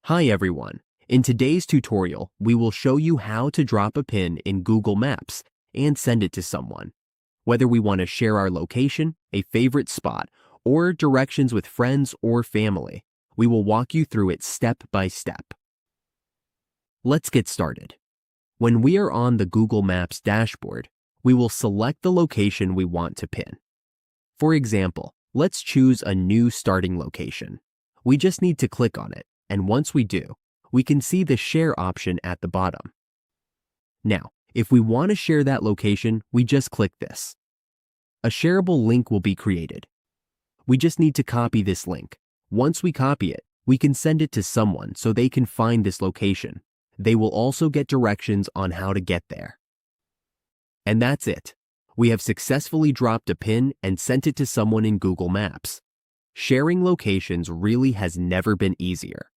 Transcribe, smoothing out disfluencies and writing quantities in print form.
Hi everyone. In today's tutorial, we will show you how to drop a pin in Google Maps and send it to someone. Whether we want to share our location, a favorite spot, or directions with friends or family, we will walk you through it step by step. Let's get started. When we are on the Google Maps dashboard, we will select the location we want to pin. For example, let's choose a new starting location. We just need to click on it, and once we do, we can see the share option at the bottom. Now, if we want to share that location, we just click this. A shareable link will be created. We just need to copy this link. Once we copy it, we can send it to someone so they can find this location. They will also get directions on how to get there. And that's it. We have successfully dropped a pin and sent it to someone in Google Maps. Sharing locations really has never been easier.